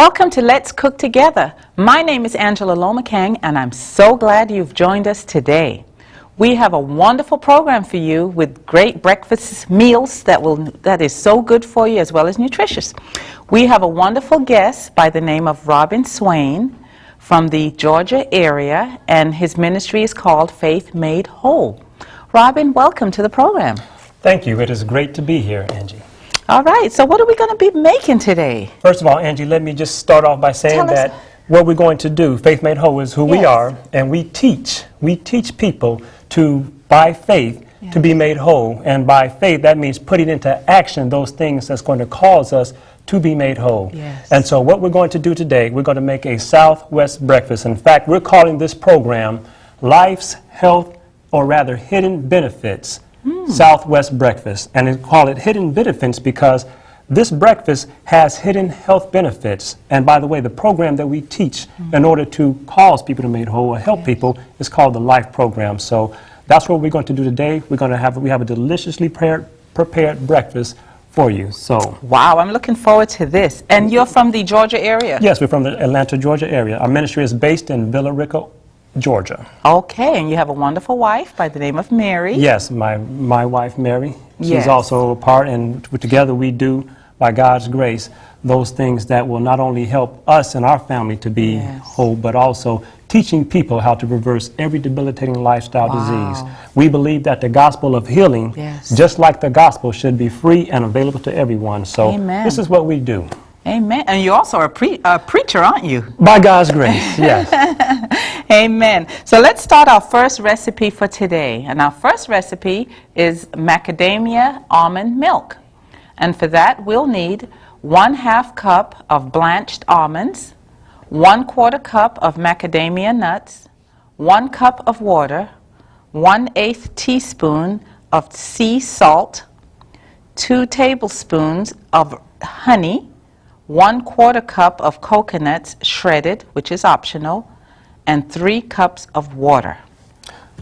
Welcome to Let's Cook Together. My name is Angela Lomakang, and I'm so glad you've joined us today. We have a wonderful program for you with great breakfast meals that is so good for you as well as nutritious. We have a wonderful guest by the name of Robin Swain from the Georgia area, and his ministry is called Faith Made Whole. Robin, welcome to the program. Thank you. It is great to be here, Angie. All right, so what are we going to be making today? First of all, Angie, let me just start off by saying that what we're going to do, Faith Made Whole, is who we are, and we teach people to, by faith, to be made whole. And by faith, that means putting into action those things that's going to cause us to be made whole. Yes. And so what we're going to do today, we're going to make a Southwest breakfast. In fact, we're calling this program Life's Health, or rather Hidden Benefits Southwest Breakfast. And we call it Hidden Benefits because this breakfast has hidden health benefits. And by the way, the program that we teach in order to cause people to be made whole or help people is called the Life Program. So that's what we're going to do today. We have a deliciously prepared breakfast for you. So wow, I'm looking forward to this. And you're from the Georgia area? Yes, we're from the Atlanta, Georgia area. Our ministry is based in Villa Rica, Georgia. Okay, and you have a wonderful wife by the name of Mary. Yes, my wife Mary. She's Yes. also a part, and together we do, by God's grace, those things that will not only help us and our family to be whole, but also teaching people how to reverse every debilitating lifestyle disease. We believe that the gospel of healing, just like the gospel, should be free and available to everyone. So this is what we do. Amen. And you're also a preacher, aren't you? By God's grace, yes. Amen. So let's start our first recipe for today. And our first recipe is macadamia almond milk. And for that, we'll need 1/2 cup of blanched almonds, 1/4 cup of macadamia nuts, 1 cup of water, 1/8 teaspoon of sea salt, 2 tablespoons of honey, 1/4 cup of coconuts shredded, which is optional, and 3 cups of water.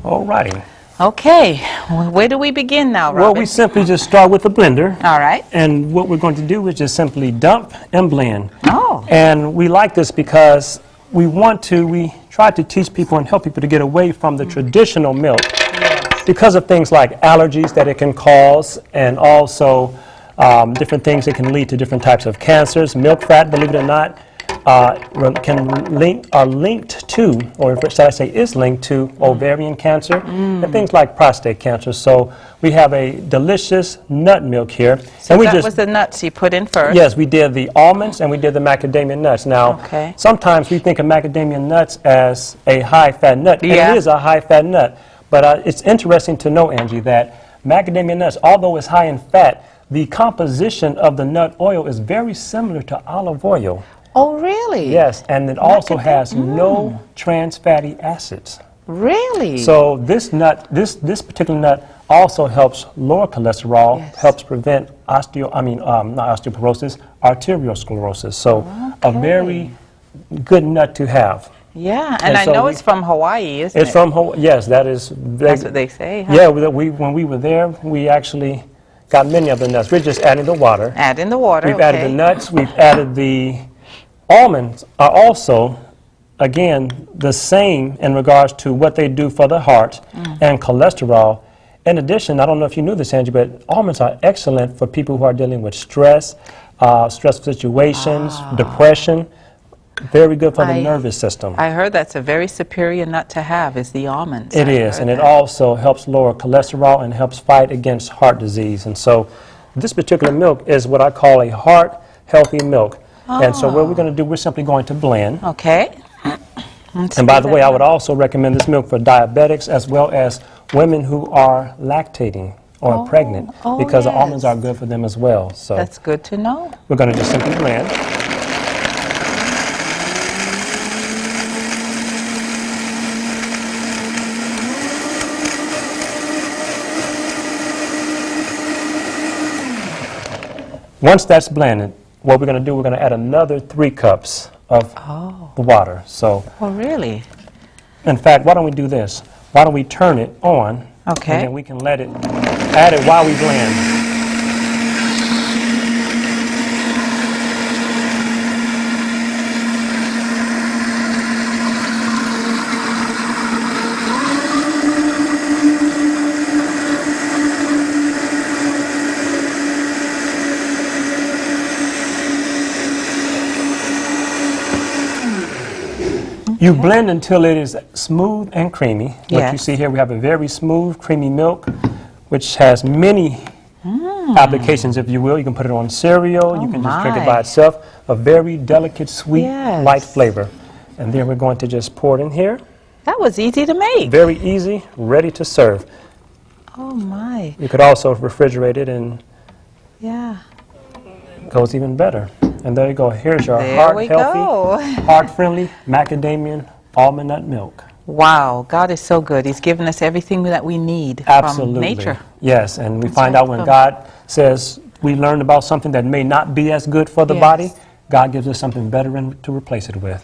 All righty. Okay, where do we begin now, Robin? Well, we simply just start with the blender. All right. And what we're going to do is just simply dump and blend. Oh. And we like this because we try to teach people and help people to get away from the traditional milk. Yes. Because of things like allergies that it can cause, and also different things that can lead to different types of cancers. Milk fat, believe it or not, are linked to, or should I say is linked to, ovarian cancer and things like prostate cancer. So we have a delicious nut milk here. So that was the nuts you put in first? Yes, we did the almonds and we did the macadamia nuts. Now, sometimes we think of macadamia nuts as a high-fat nut, and it is a high-fat nut. But it's interesting to know, Angie, that macadamia nuts, although it's high in fat, the composition of the nut oil is very similar to olive oil. Oh, really? Yes, and it also has no trans fatty acids. Really? So this this particular nut also helps lower cholesterol, helps prevent osteoporosis, arteriosclerosis. So a very good nut to have. Yeah, and I know it's from Hawaii, isn't it? It's from Hawaii. Yes, that's what they say, huh? Yeah, when we were there, we actually got many of the nuts. We're just adding the water. Adding the water, We've added the nuts. We've added the almonds. Are also, again, the same in regards to what they do for the heart and cholesterol. In addition, I don't know if you knew this, Angie, but almonds are excellent for people who are dealing with stress, stressful situations, depression. Very good for the nervous system. I heard that's a very superior nut to have, is the almonds. It is, and it also helps lower cholesterol and helps fight against heart disease. And so this particular milk is what I call a heart-healthy milk. And so what we're going to do, we're simply going to blend. Okay. And by the way, I would also recommend this milk for diabetics as well as women who are lactating or pregnant, because the almonds are good for them as well. So that's good to know. We're going to just simply blend. Once that's blended, what we're going to do, we're going to add another 3 cups of the water. So, really? In fact, why don't we do this? Why don't we turn it on, and then we can add it while we blend. You blend until it is smooth and creamy. What you Yes. see here, we have a very smooth, creamy milk, which has many applications, if you will. You can put it on cereal. You can just drink it my. by itself. A very delicate, sweet, Yes. light flavor. And then we're going to just pour it in here. That was easy to make. Very easy, ready to serve. Oh, my. You could also refrigerate it and Yeah. it goes even better. And there you go. Here's your There we heart-healthy, go. heart-friendly macadamia almond nut milk. Wow, God is so good. He's given us everything that we need Absolutely. from nature. Yes, and we That's find right. out when God says we learn about something that may not be as good for the Yes. body, God gives us something better to replace it with.